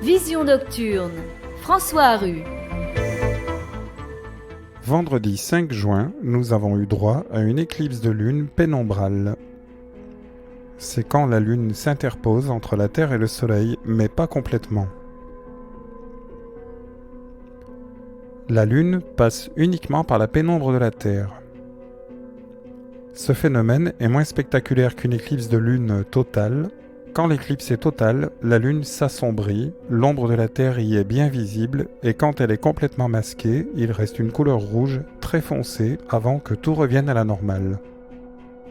Vision nocturne, François Harru. Vendredi 5 juin, nous avons eu droit à une éclipse de lune pénombrale. C'est quand la lune s'interpose entre la Terre et le Soleil, mais pas complètement. La lune passe uniquement par la pénombre de la Terre. Ce phénomène est moins spectaculaire qu'une éclipse de lune totale. Quand l'éclipse est totale, la lune s'assombrit, l'ombre de la Terre y est bien visible, et quand elle est complètement masquée, il reste une couleur rouge très foncée avant que tout revienne à la normale.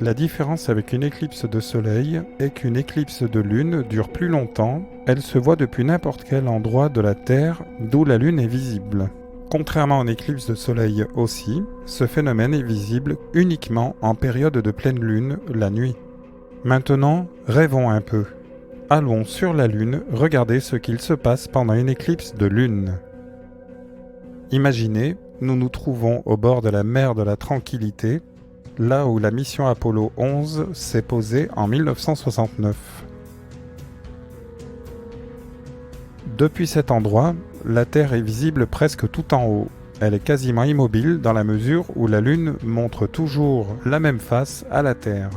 La différence avec une éclipse de soleil est qu'une éclipse de lune dure plus longtemps, elle se voit depuis n'importe quel endroit de la Terre d'où la lune est visible. Contrairement à une éclipse de soleil aussi, ce phénomène est visible uniquement en période de pleine lune, la nuit. Maintenant, rêvons un peu. Allons sur la lune regarder ce qu'il se passe pendant une éclipse de lune. Imaginez, nous nous trouvons au bord de la mer de la Tranquillité, là où la mission Apollo 11 s'est posée en 1969. Depuis cet endroit, la Terre est visible presque tout en haut. Elle est quasiment immobile dans la mesure où la Lune montre toujours la même face à la Terre.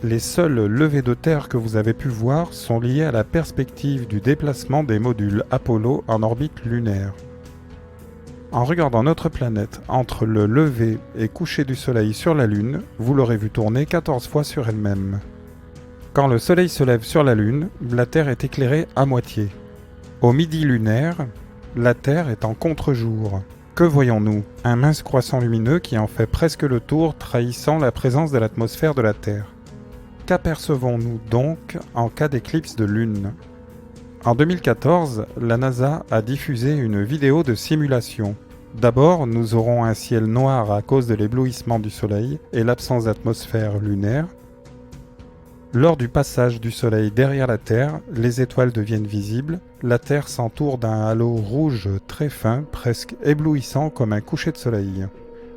Les seuls levées de terre que vous avez pu voir sont liés à la perspective du déplacement des modules Apollo en orbite lunaire. En regardant notre planète entre le lever et coucher du Soleil sur la Lune, vous l'aurez vu tourner 14 fois sur elle-même. Quand le Soleil se lève sur la Lune, la Terre est éclairée à moitié. Au midi lunaire, la Terre est en contre-jour. Que voyons-nous? Un mince croissant lumineux qui en fait presque le tour, trahissant la présence de l'atmosphère de la Terre. Qu'apercevons-nous donc en cas d'éclipse de lune? En 2014, la NASA a diffusé une vidéo de simulation. D'abord, nous aurons un ciel noir à cause de l'éblouissement du Soleil et l'absence d'atmosphère lunaire. Lors du passage du Soleil derrière la Terre, les étoiles deviennent visibles, la Terre s'entoure d'un halo rouge très fin, presque éblouissant comme un coucher de soleil.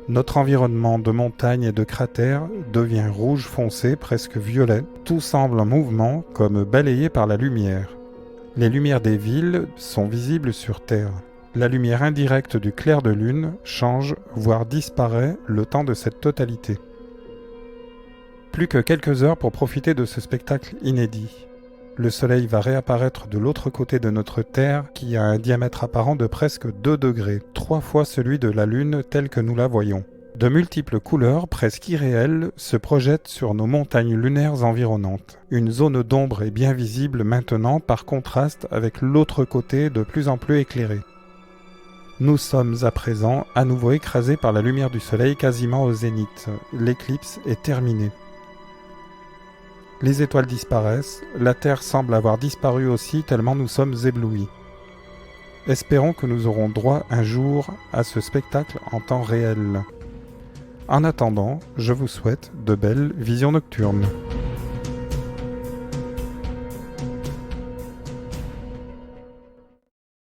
Notre environnement de montagnes et de cratères devient rouge foncé, presque violet. Tout semble en mouvement, comme balayé par la lumière. Les lumières des villes sont visibles sur Terre. La lumière indirecte du clair de lune change, voire disparaît, le temps de cette totalité. Plus que quelques heures pour profiter de ce spectacle inédit. Le Soleil va réapparaître de l'autre côté de notre Terre qui a un diamètre apparent de presque 2 degrés, 3 fois celui de la Lune telle que nous la voyons. De multiples couleurs, presque irréelles, se projettent sur nos montagnes lunaires environnantes. Une zone d'ombre est bien visible maintenant par contraste avec l'autre côté de plus en plus éclairé. Nous sommes à présent à nouveau écrasés par la lumière du Soleil quasiment au zénith. L'éclipse est terminée. Les étoiles disparaissent, la Terre semble avoir disparu aussi tellement nous sommes éblouis. Espérons que nous aurons droit un jour à ce spectacle en temps réel. En attendant, je vous souhaite de belles visions nocturnes.